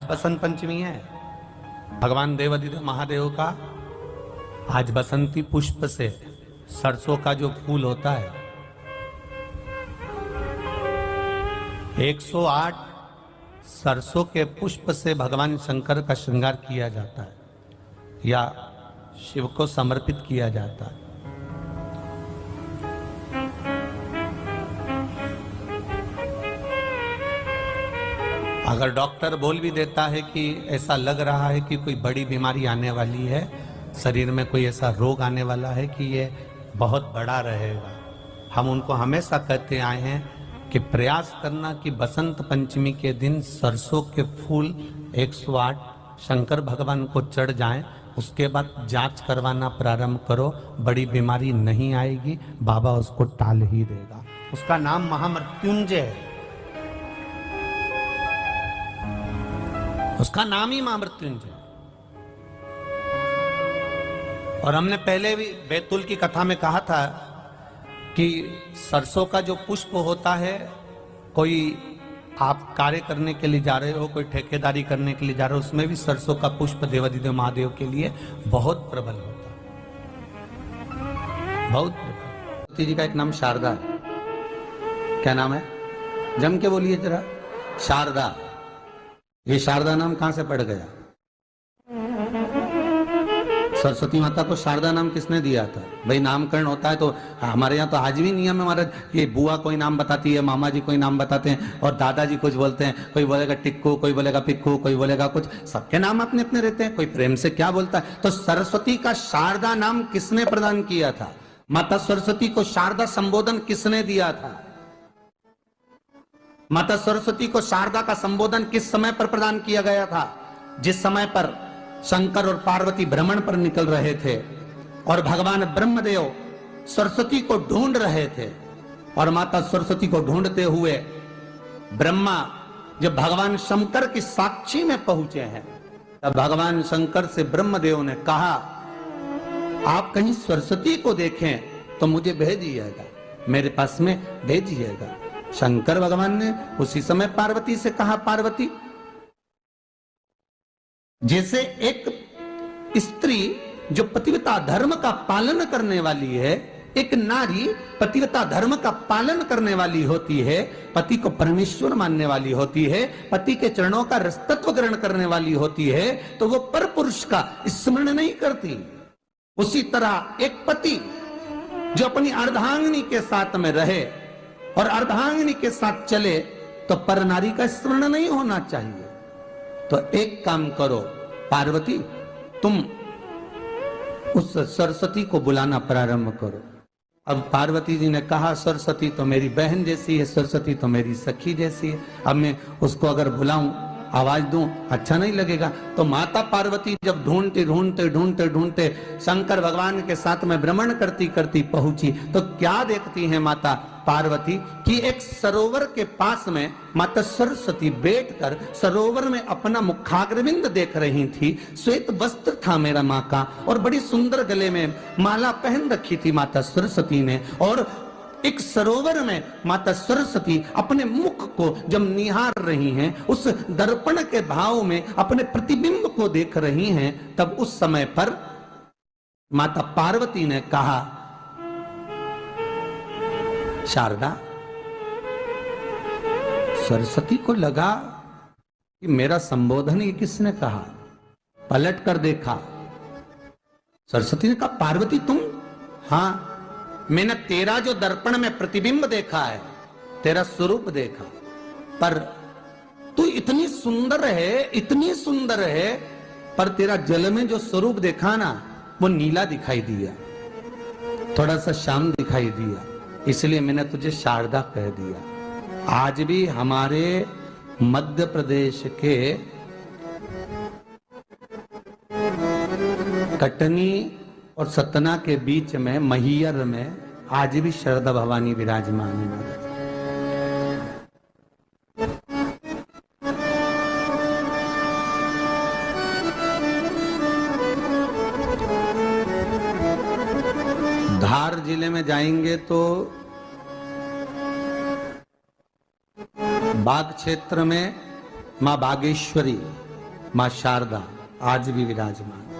बसंत पंचमी है, भगवान देवाधिदेव महादेव का आज बसंती पुष्प से सरसों का जो फूल होता है 108 सरसों के पुष्प से भगवान शंकर का श्रृंगार किया जाता है या शिव को समर्पित किया जाता है। अगर डॉक्टर बोल भी देता है कि ऐसा लग रहा है कि कोई बड़ी बीमारी आने वाली है, शरीर में कोई ऐसा रोग आने वाला है कि ये बहुत बड़ा रहेगा, हम उनको हमेशा कहते आए हैं कि प्रयास करना कि बसंत पंचमी के दिन सरसों के फूल 108 शंकर भगवान को चढ़ जाएं, उसके बाद जांच करवाना प्रारंभ करो, बड़ी बीमारी नहीं आएगी, बाबा उसको टाल ही देगा। उसका नाम महामृत्युंजय है, उसका नाम ही महामृत्युंजय। और हमने पहले भी बैतुल की कथा में कहा था कि सरसों का जो पुष्प होता है, कोई आप कार्य करने के लिए जा रहे हो, कोई ठेकेदारी करने के लिए जा रहे हो, उसमें भी सरसों का पुष्प देवाधिदेव महादेव के लिए बहुत प्रबल होता है, बहुत प्रबल। जी का एक नाम शारदा है, क्या नाम है? जम के बोलिए जरा। शारदा। ये शारदा नाम कहां से पड़ गया? सरस्वती माता को शारदा नाम किसने दिया था? भाई नामकरण होता है तो हमारे यहाँ तो आज भी नियम है हमारा, ये बुआ कोई नाम बताती है, मामा जी कोई नाम बताते हैं और दादाजी कुछ बोलते हैं, कोई बोलेगा टिक्कू, कोई बोलेगा पिक्कू, कोई बोलेगा कुछ, सबके नाम अपने अपने रहते हैं, कोई प्रेम से क्या बोलता है। तो सरस्वती का शारदा नाम किसने प्रदान किया था? माता सरस्वती को शारदा संबोधन किसने दिया था? माता सरस्वती को शारदा का संबोधन किस समय पर प्रदान किया गया था? जिस समय पर शंकर और पार्वती भ्रमण पर निकल रहे थे और भगवान ब्रह्मदेव सरस्वती को ढूंढ रहे थे, और माता सरस्वती को ढूंढते हुए ब्रह्मा जब भगवान शंकर की साक्षी में पहुंचे हैं, तब भगवान शंकर से ब्रह्मदेव ने कहा आप कहीं सरस्वती को देखें तो मुझे भेजिएगा, मेरे पास में भेजिएगा। शंकर भगवान ने उसी समय पार्वती से कहा, पार्वती, जैसे एक स्त्री जो पतिव्रता धर्म का पालन करने वाली है, एक नारी पतिव्रता धर्म का पालन करने वाली होती है, पति को परमेश्वर मानने वाली होती है, पति के चरणों का रसतत्व ग्रहण करने वाली होती है, तो वो पर पुरुष का स्मरण नहीं करती। उसी तरह एक पति जो अपनी अर्धांगिनी के साथ में रहे और अर्धांगिनी के साथ चले तो पर नारी का स्मरण नहीं होना चाहिए। तो एक काम करो पार्वती, तुम उस सरस्वती को बुलाना प्रारंभ करो। अब पार्वती जी ने कहा सरस्वती तो मेरी बहन जैसी है, सरस्वती तो मेरी सखी जैसी है, अब मैं उसको अगर बुलाऊं, आवाज दूं, अच्छा नहीं लगेगा। तो माता पार्वती जब ढूंढते ढूंढते ढूंढते ढूंढते शंकर भगवान के साथ में भ्रमण करती करती पहुंची, तो क्या देखती है माता पार्वती कि एक सरोवर के पास में माता सरस्वती बैठकर सरोवर में अपना मुखाग्रविंद देख रही थी। श्वेत वस्त्र था मेरा माँ का और बड़ी सुंदर गले में माला पहन रखी थी माता सरस्वती ने, और एक सरोवर में माता सरस्वती अपने मुख को जब निहार रही हैं, उस दर्पण के भाव में अपने प्रतिबिंब को देख रही हैं, तब उस समय पर माता पार्वती ने कहा शारदा, सरस्वती को लगा कि मेरा संबोधन ये किसने कहा, पलट कर देखा, सरस्वती ने कहा पार्वती तुम? हाँ, मैंने तेरा जो दर्पण में प्रतिबिंब देखा है, तेरा स्वरूप देखा, पर तू इतनी सुंदर है, इतनी सुंदर है, पर तेरा जल में जो स्वरूप देखा ना, वो नीला दिखाई दिया, थोड़ा सा श्याम दिखाई दिया, इसलिए मैंने तुझे शारदा कह दिया। आज भी हमारे मध्य प्रदेश के कटनी और सतना के बीच में महियर में आज भी शारदा भवानी विराजमान है महाराज। धार जिले में जाएंगे तो बाग क्षेत्र में मां बागेश्वरी मां शारदा आज भी विराजमान।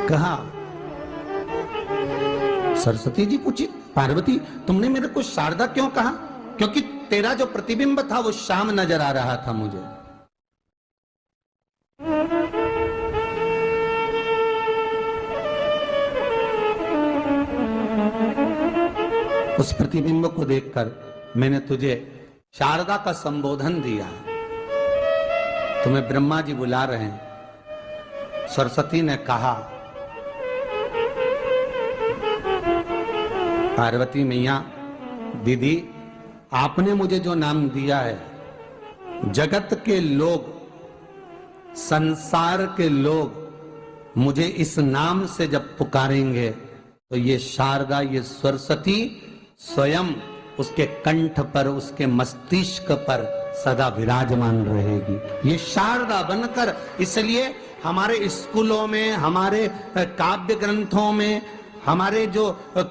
कहा सरस्वती जी पूछी, पार्वती तुमने मेरे को शारदा क्यों कहा? क्योंकि तेरा जो प्रतिबिंब था वो शाम नजर आ रहा था मुझे। उस प्रतिबिंब को देखकर मैंने तुझे शारदा का संबोधन दिया। तुम्हें ब्रह्मा जी बुला रहे हैं। सरस्वती ने कहा, पार्वती मैया दीदी, आपने मुझे जो नाम दिया है, जगत के लोग, संसार के लोग मुझे इस नाम से जब पुकारेंगे तो ये शारदा, ये सरस्वती स्वयं उसके कंठ पर, उसके मस्तिष्क पर सदा विराजमान रहेगी, ये शारदा बनकर। इसलिए हमारे स्कूलों में, हमारे काव्य ग्रंथों में, हमारे जो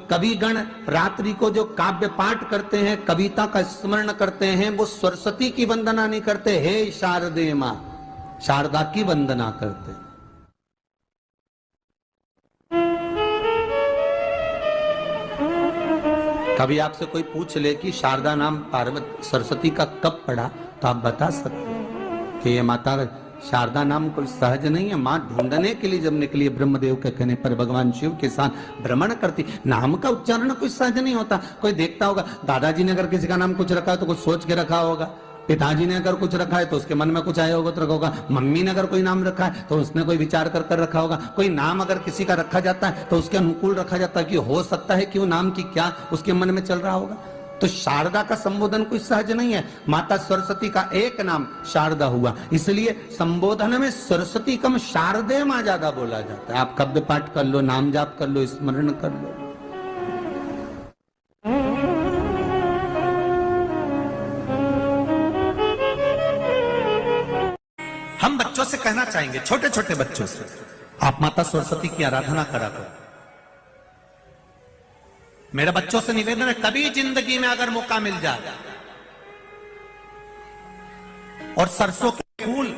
कविगण रात्रि को जो काव्य पाठ करते हैं, कविता का स्मरण करते हैं, वो सरस्वती की वंदना नहीं करते, हे शारदे मां, शारदा की वंदना करते। कभी आपसे कोई पूछ ले कि शारदा नाम पार्वती सरस्वती का कब पड़ा, तो आप बता सकते हैं कि ये माता शारदा नाम कोई सहज नहीं है। मां ढूंढने के लिए जब निकली, ब्रह्मदेव के कहने पर भगवान शिव के साथ भ्रमण करती। नाम का उच्चारण कोई सहज नहीं होता। कोई देखता होगा, दादाजी ने अगर किसी का नाम कुछ रखा है तो कुछ सोच के रखा होगा, पिताजी ने अगर कुछ रखा है तो उसके मन में कुछ आया होगा तो रखा होगा, मम्मी ने अगर कोई नाम रखा है तो उसने कोई विचार कर कर रखा होगा। कोई नाम अगर किसी का रखा जाता है तो उसके अनुकूल रखा जाता है कि हो सकता है कि वो नाम की क्या उसके मन में चल रहा होगा। तो शारदा का संबोधन कोई सहज नहीं है। माता सरस्वती का एक नाम शारदा हुआ, इसलिए संबोधन में सरस्वती कम शारदे मां ज्यादा बोला जाता है। आप काव्य पाठ कर लो, नाम जाप कर लो, स्मरण कर लो। हम बच्चों से कहना चाहेंगे, छोटे छोटे बच्चों से, आप माता सरस्वती की आराधना करा करो। मेरे बच्चों से निवेदन है, कभी जिंदगी में अगर मौका मिल जाए और सरसों के फूल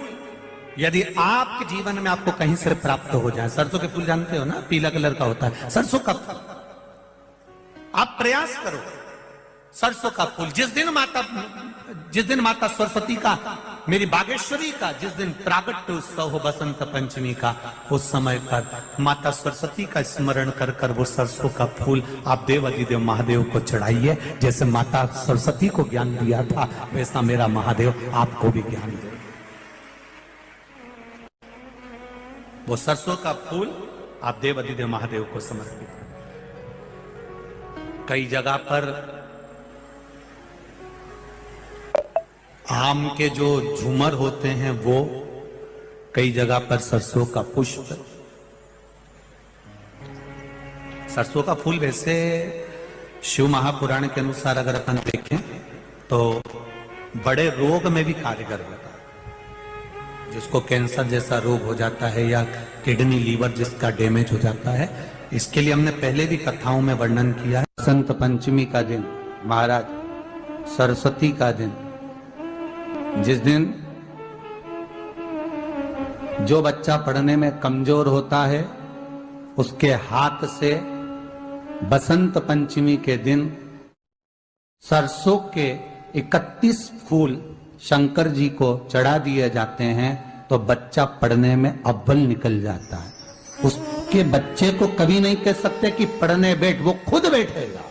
यदि आपके जीवन में आपको कहीं से प्राप्त हो जाए, सरसों के फूल जानते हो ना, पीला कलर का होता है सरसों का फूल, आप प्रयास करो सरसों का फूल। जिस दिन माता सरस्वती का, मेरी बागेश्वरी का जिस दिन प्रागट्य उत्सव हो बसंत पंचमी का, उस समय पर माता सरस्वती का स्मरण कर कर वो सरसों का फूल आप देव अधिदेव महादेव को चढ़ाइए। जैसे माता सरस्वती को ज्ञान दिया था, वैसा मेरा महादेव आपको भी ज्ञान दे। वो सरसों का फूल आप देव अधिदेव महादेव को समर्पित। कई जगह पर आम के जो झूमर होते हैं वो, कई जगह पर सरसों का पुष्प, सरसों का फूल वैसे शिव महापुराण के अनुसार अगर अपन देखें तो बड़े रोग में भी कारगर होता है। जिसको कैंसर जैसा रोग हो जाता है या किडनी लीवर जिसका डैमेज हो जाता है, इसके लिए हमने पहले भी कथाओं में वर्णन किया है। बसंत पंचमी का दिन, महाराज सरस्वती का दिन, जिस दिन जो बच्चा पढ़ने में कमजोर होता है उसके हाथ से बसंत पंचमी के दिन सरसों के 31 फूल शंकर जी को चढ़ा दिए जाते हैं तो बच्चा पढ़ने में अव्वल निकल जाता है। उसके बच्चे को कभी नहीं कह सकते कि पढ़ने बैठ, वो खुद बैठेगा।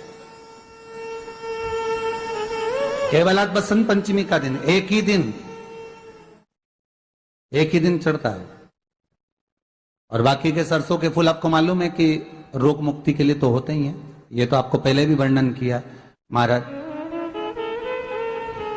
केवल आज बसंत पंचमी का दिन, एक ही दिन चढ़ता है। और बाकी के सरसों के फूल आपको मालूम है कि रोग मुक्ति के लिए तो होते ही हैं। ये तो आपको पहले भी वर्णन किया महाराज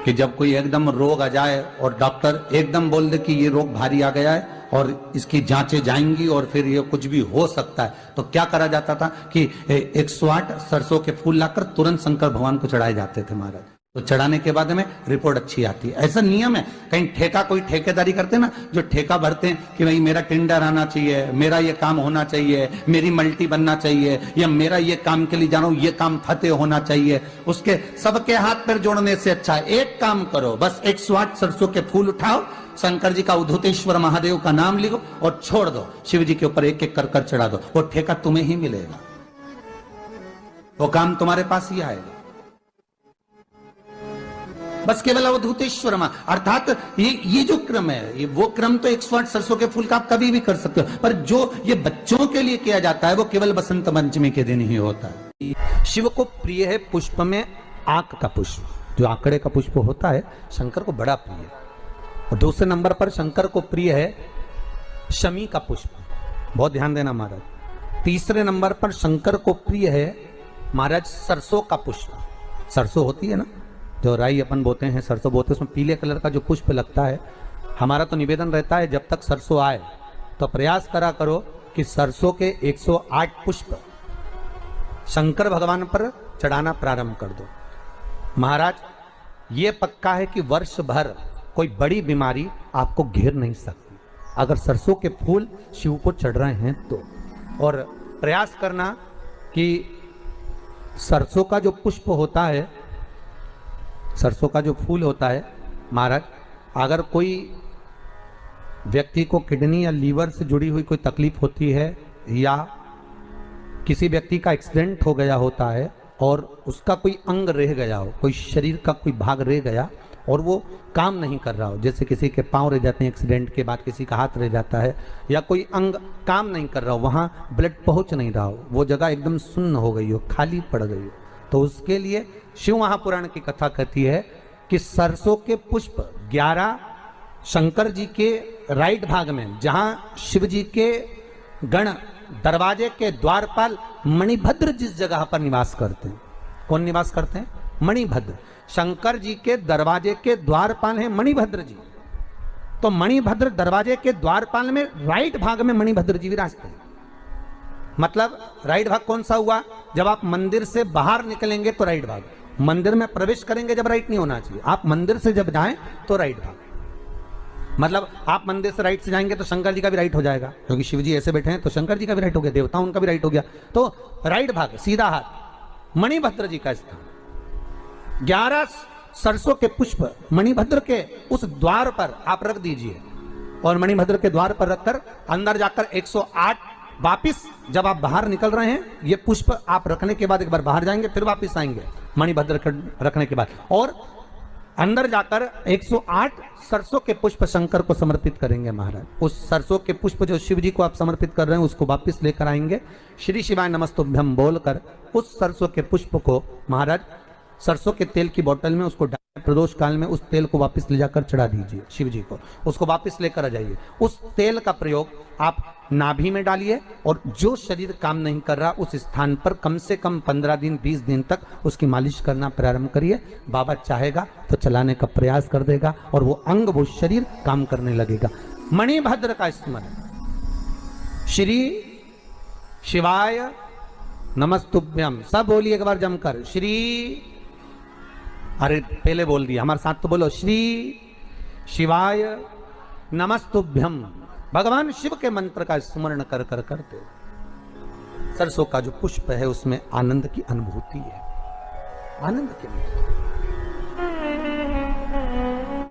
कि जब कोई एकदम रोग आ जाए और डॉक्टर एकदम बोल दे कि ये रोग भारी आ गया है और इसकी जांचें जाएंगी और फिर ये कुछ भी हो सकता है, तो क्या करा जाता था कि 108 सरसों के फूल लाकर तुरंत शंकर भगवान को चढ़ाए जाते थे महाराज। तो चढ़ाने के बाद में रिपोर्ट अच्छी आती है। ऐसा नियम है। कहीं ठेका, कोई ठेकेदारी करते हैं ना, जो ठेका भरते हैं कि भाई मेरा टेंडर आना चाहिए, मेरा ये काम होना चाहिए, मेरी मल्टी बनना चाहिए, या मेरा ये काम के लिए जा रहा हूं, ये काम फतेह होना चाहिए, उसके सबके हाथ पैर जोड़ने से अच्छा है एक काम करो, बस 108 सरसों के फूल उठाओ, शंकर जी का उद्धतेश्वर महादेव का नाम लिखो और छोड़ दो, शिव जी के ऊपर एक एक कर चढ़ा दो, वो ठेका तुम्हें ही मिलेगा, वो काम तुम्हारे पास ही आएगा। बस केवल अवधूतेश्वर अर्थात ये जो क्रम है, ये वो क्रम तो 108 सरसों के फूल का आप कभी भी कर सकते हो, पर जो ये बच्चों के लिए किया जाता है वो केवल बसंत पंचमी के दिन ही होता है। शिव को प्रिय है पुष्प में आंक का पुष्प, जो आंकड़े का पुष्प होता है शंकर को बड़ा प्रिय है। और दूसरे नंबर पर शंकर को प्रिय है शमी का पुष्प, बहुत ध्यान देना महाराज। तीसरे नंबर पर शंकर को प्रिय है महाराज सरसों का पुष्प। सरसों होती है ना, जो राई अपन बोते हैं, सरसों बोते हैं, उसमें पीले कलर का जो पुष्प लगता है। हमारा तो निवेदन रहता है जब तक सरसों आए तो प्रयास करा करो कि सरसों के 108 पुष्प शंकर भगवान पर चढ़ाना प्रारंभ कर दो। महाराज ये पक्का है कि वर्ष भर कोई बड़ी बीमारी आपको घेर नहीं सकती अगर सरसों के फूल शिव को चढ़ रहे हैं तो। और प्रयास करना कि सरसों का जो पुष्प होता है, सरसों का जो फूल होता है महाराज, अगर कोई व्यक्ति को किडनी या लीवर से जुड़ी हुई कोई तकलीफ होती है या किसी व्यक्ति का एक्सीडेंट हो गया होता है और उसका कोई अंग रह गया हो, कोई शरीर का कोई भाग रह गया और वो काम नहीं कर रहा हो, जैसे किसी के पांव रह जाते हैं एक्सीडेंट के बाद, किसी का हाथ रह जाता है, या कोई अंग काम नहीं कर रहा हो, वहाँ ब्लड पहुँच नहीं रहा हो, वो जगह एकदम सुन्न हो गई हो, खाली पड़ गई हो, तो उसके लिए शिव महापुराण की कथा कहती है कि सरसों के पुष्प 11 शंकर जी के राइट भाग में, जहां शिव जी के गण दरवाजे के द्वारपाल मणिभद्र जिस जगह पर निवास करते हैं, कौन निवास करते हैं? मणिभद्र। शंकर जी के दरवाजे के द्वारपाल हैं मणिभद्र जी, तो मणिभद्र दरवाजे के द्वारपाल में राइट भाग में मणिभद्र जी विराजते हैं। मतलब राइट भाग कौन सा हुआ? जब आप मंदिर से बाहर निकलेंगे तो राइट भाग, मंदिर में प्रवेश करेंगे जब राइट नहीं होना चाहिए, आप मंदिर से जब जाएं तो राइट भाग। मतलब आप मंदिर से राइट से जाएंगे तो शंकर जी का भी राइट हो जाएगा, क्योंकि शिव जी ऐसे बैठे हैं तो शंकर जी का भी राइट हो गया, देवता उनका भी राइट हो गया, तो राइट भाग सीधा हाथ मणिभद्र जी का स्थान। 11 सरसों के पुष्प मणिभद्र के उस द्वार पर आप रख दीजिए और मणिभद्र के द्वार पर रखकर अंदर जाकर 108 वापिस जब आप बाहर निकल रहे हैं, ये पुष्प आप रखने के बाद एक बार बाहर जाएंगे, फिर वापिस आएंगे मणिभद्र के रखने के बाद, और अंदर जाकर 108 सरसों के पुष्प शंकर को समर्पित करेंगे महाराज। उस सरसों के पुष्प जो शिव जी को आप समर्पित कर रहे हैं उसको वापिस लेकर आएंगे, श्री शिवाय नमस्तुभ्यम बोलकर उस सरसों के पुष्प को महाराज सरसों के तेल की बोतल में उसको प्रदोष काल में उस तेल को वापस ले जाकर चढ़ा दीजिए शिव जी को, उसको वापस लेकर आ जाइए। उस तेल का प्रयोग आप नाभि में डालिए और जो शरीर काम नहीं कर रहा उस स्थान पर कम से कम 15 दिन 20 दिन तक उसकी मालिश करना प्रारंभ करिए। बाबा चाहेगा तो चलाने का प्रयास कर देगा और वो अंग वो शरीर काम करने लगेगा। मणिभद्र का स्मरण, श्री शिवाय नमस्तुभ्यम, सब बोलिए एक बार जमकर, श्री, अरे पहले बोल दिया, हमारे साथ तो बोलो, श्री शिवाय नमस्तुभ्यम। भगवान शिव के मंत्र का स्मरण कर कर करते सरसों का जो पुष्प है उसमें आनंद की अनुभूति है, आनंद की अनुभूति।